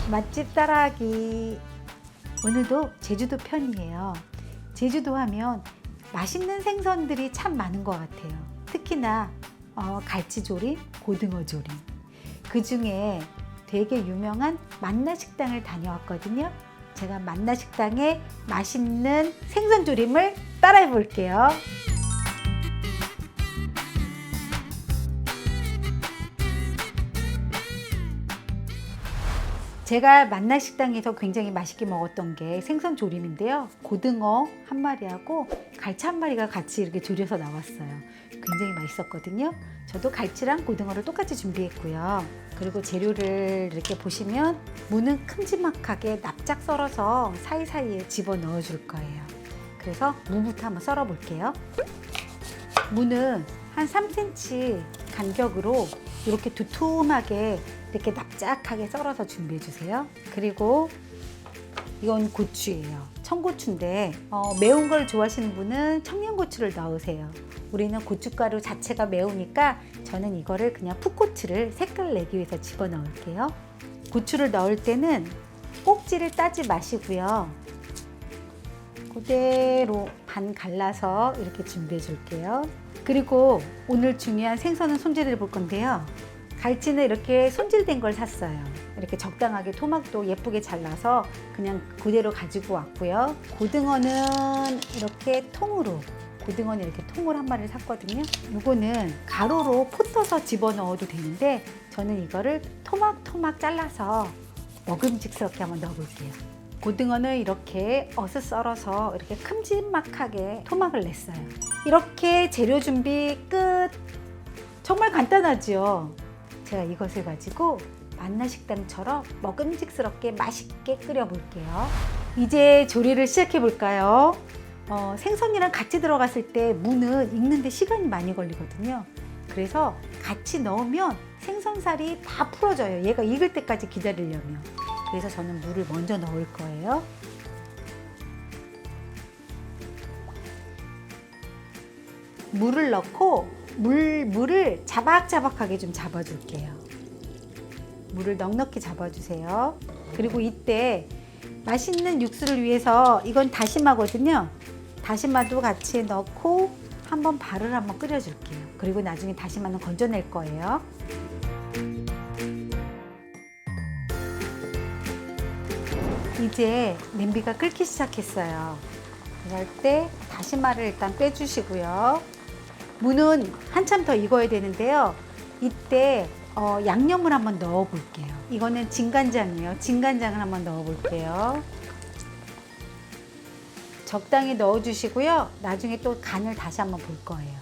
맛집 따라하기. 오늘도 제주도 편이에요. 제주도 하면 맛있는 생선들이 참 많은 것 같아요. 특히나 갈치조림, 고등어조림. 그 중에 되게 유명한 만나식당을 다녀왔거든요. 제가 만나식당의 맛있는 생선조림을 따라해 볼게요. 제가 만나식당에서 굉장히 맛있게 먹었던 게 생선조림인데요. 고등어 한 마리하고 갈치 한 마리가 같이 이렇게 조려서 나왔어요. 굉장히 맛있었거든요. 저도 갈치랑 고등어를 똑같이 준비했고요. 그리고 재료를 이렇게 보시면 무는 큼지막하게 납작 썰어서 사이사이에 집어 넣어 줄 거예요. 그래서 무부터 한번 썰어 볼게요. 무는 한 3cm 간격으로 이렇게 두툼하게 이렇게 납작하게 썰어서 준비해 주세요. 그리고 이건 고추예요. 청고추인데 매운 걸 좋아하시는 분은 청양고추를 넣으세요. 우리는 고춧가루 자체가 매우니까 저는 이거를 그냥 풋고추를 색깔 내기 위해서 집어 넣을게요. 고추를 넣을 때는 꼭지를 따지 마시고요. 그대로 반 갈라서 이렇게 준비해 줄게요. 그리고 오늘 중요한 생선은 손질해 볼 건데요. 갈치는 이렇게 손질된 걸 샀어요. 이렇게 적당하게 토막도 예쁘게 잘라서 그냥 그대로 가지고 왔고요. 고등어는 이렇게 통으로 한 마리를 샀거든요. 이거는 가로로 포 떠서 집어넣어도 되는데 저는 이거를 토막토막 잘라서 먹음직스럽게 한번 넣어볼게요. 고등어는 이렇게 어슷 썰어서 이렇게 큼지막하게 토막을 냈어요. 이렇게 재료 준비 끝! 정말 간단하죠? 제가 이것을 가지고 만나식당처럼 먹음직스럽게 맛있게 끓여볼게요. 이제 조리를 시작해 볼까요? 생선이랑 같이 들어갔을 때 무는 익는데 시간이 많이 걸리거든요. 그래서 같이 넣으면 생선살이 다 풀어져요. 얘가 익을 때까지 기다리려면. 그래서 저는 물을 먼저 넣을 거예요. 물을 넣고 물을 자박자박하게 좀 잡아줄게요. 물을 넉넉히 잡아주세요. 그리고 이때 맛있는 육수를 위해서 이건 다시마거든요. 다시마도 같이 넣고 발을 한번 끓여줄게요. 그리고 나중에 다시마는 건져낼 거예요. 이제 냄비가 끓기 시작했어요. 이럴 때 다시마를 일단 빼주시고요. 무는 한참 더 익어야 되는데요. 이때 양념을 한번 넣어 볼게요. 이거는 진간장이에요. 진간장을 한번 넣어 볼게요. 적당히 넣어 주시고요. 나중에 또 간을 다시 한번 볼 거예요.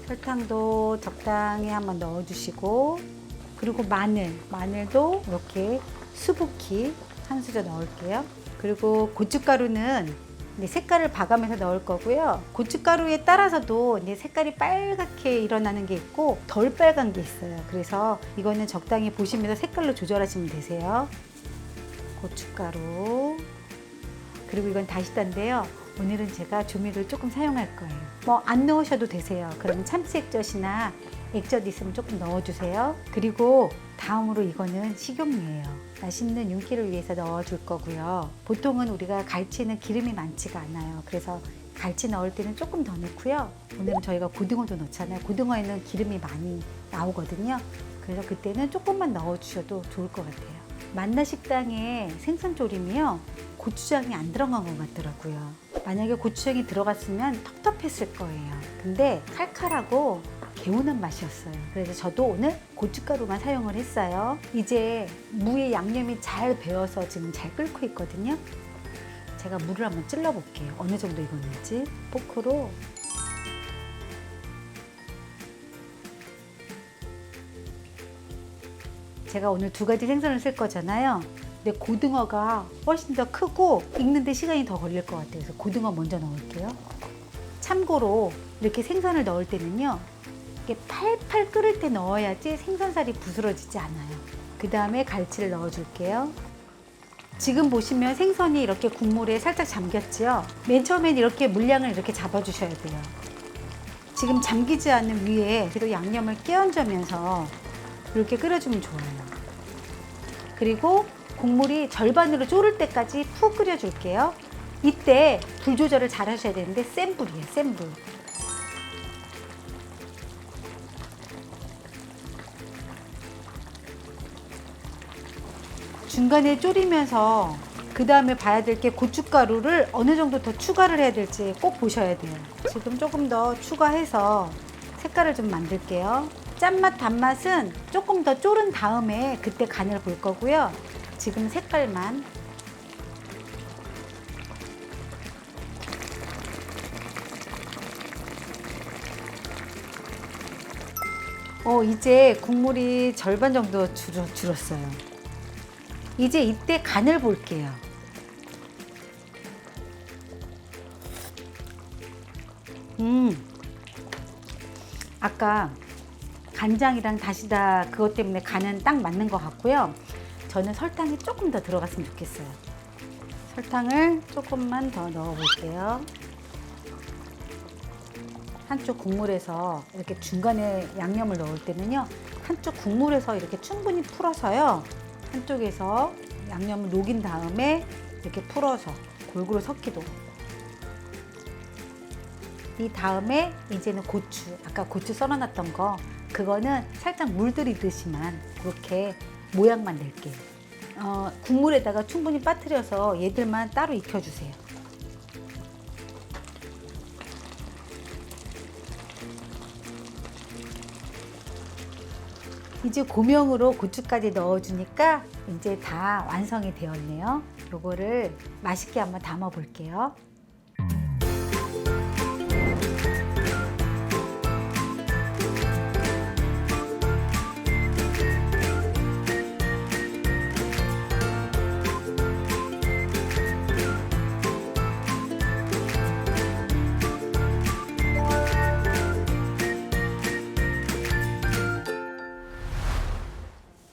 설탕도 적당히 한번 넣어 주시고, 그리고 마늘도 이렇게 수북히 한 수저 넣을게요. 그리고 고춧가루는 색깔을 봐가면서 넣을 거고요. 고춧가루에 따라서도 색깔이 빨갛게 일어나는 게 있고 덜 빨간 게 있어요. 그래서 이거는 적당히 보시면서 색깔로 조절하시면 되세요. 고춧가루. 그리고 이건 다시다인데요. 오늘은 제가 조미료를 조금 사용할 거예요. 안 넣으셔도 되세요. 그러면 참치 액젓이나 액젓 있으면 조금 넣어주세요. 그리고 다음으로 이거는 식용유예요. 맛있는 윤기를 위해서 넣어줄 거고요. 보통은 우리가 갈치는 기름이 많지가 않아요. 그래서 갈치 넣을 때는 조금 더 넣고요. 오늘은 저희가 고등어도 넣잖아요. 고등어에는 기름이 많이 나오거든요. 그래서 그때는 조금만 넣어주셔도 좋을 것 같아요. 만나식당에 생선조림이요. 고추장이 안 들어간 것 같더라고요. 만약에 고추장이 들어갔으면 텁텁했을 거예요. 근데 칼칼하고 개운한 맛이었어요. 그래서 저도 오늘 고춧가루만 사용을 했어요. 이제 무의 양념이 잘 배어서 지금 잘 끓고 있거든요. 제가 물을 한번 찔러 볼게요. 어느 정도 익었는지 포크로. 제가 오늘 두 가지 생선을 쓸 거잖아요. 근데 고등어가 훨씬 더 크고 익는데 시간이 더 걸릴 것 같아요. 그래서 고등어 먼저 넣을게요. 참고로 이렇게 생선을 넣을 때는요, 이렇게 팔팔 끓을 때 넣어야지 생선살이 부스러지지 않아요. 그 다음에 갈치를 넣어줄게요. 지금 보시면 생선이 이렇게 국물에 살짝 잠겼지요? 맨 처음엔 이렇게 물량을 이렇게 잡아주셔야 돼요. 지금 잠기지 않는 위에 그래도 양념을 끼얹으면서 이렇게 끓여주면 좋아요. 그리고 국물이 절반으로 졸을 때까지 푹 끓여줄게요. 이때 불 조절을 잘 하셔야 되는데 센 불이에요, 센 불. 중간에 졸이면서 그 다음에 봐야 될 게 고춧가루를 어느 정도 더 추가를 해야 될지 꼭 보셔야 돼요. 지금 조금 더 추가해서 색깔을 좀 만들게요. 짠맛, 단맛은 조금 더 졸은 다음에 그때 간을 볼 거고요. 지금 색깔만. 이제 국물이 절반 정도 줄었어요. 이제 이때 간을 볼게요. 아까 간장이랑 다시다 그것 때문에 간은 딱 맞는 것 같고요. 저는 설탕이 조금 더 들어갔으면 좋겠어요. 설탕을 조금만 더 넣어 볼게요. 한쪽 국물에서 이렇게 중간에 양념을 넣을 때는요, 한쪽 국물에서 이렇게 충분히 풀어서요, 한쪽에서 양념을 녹인 다음에 이렇게 풀어서 골고루 섞이도록. 이 다음에 이제는 고추, 아까 고추 썰어놨던 거, 그거는 살짝 물들이듯이만 그렇게 모양만 낼게요. 국물에다가 충분히 빠뜨려서 얘들만 따로 익혀주세요. 이제 고명으로 고추까지 넣어주니까 이제 다 완성이 되었네요. 요거를 맛있게 한번 담아 볼게요.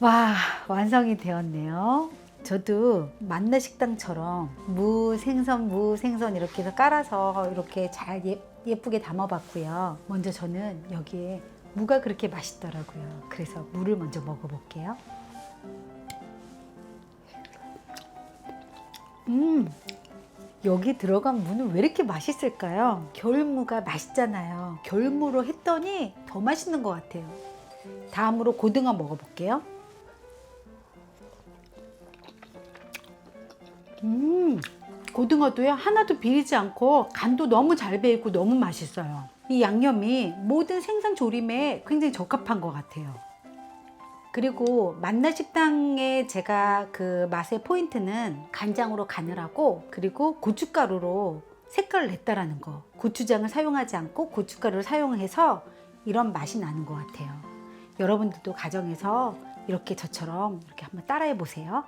와, 완성이 되었네요. 저도 만나 식당처럼 무, 생선 이렇게 해서 깔아서 이렇게 잘 예쁘게 담아봤고요. 먼저 저는 여기에 무가 그렇게 맛있더라고요. 그래서 무를 먼저 먹어볼게요. 여기 들어간 무는 왜 이렇게 맛있을까요? 겨울무가 맛있잖아요. 겨울무로 했더니 더 맛있는 것 같아요. 다음으로 고등어 먹어볼게요. 고등어도요, 하나도 비리지 않고 간도 너무 잘 배있고 너무 맛있어요. 이 양념이 모든 생선 조림에 굉장히 적합한 것 같아요. 그리고 만나식당에 제가 그 맛의 포인트는 간장으로 간을 하고, 그리고 고춧가루로 색깔을 냈다라는 거. 고추장을 사용하지 않고 고춧가루를 사용해서 이런 맛이 나는 것 같아요. 여러분들도 가정에서 이렇게 저처럼 이렇게 한번 따라해 보세요.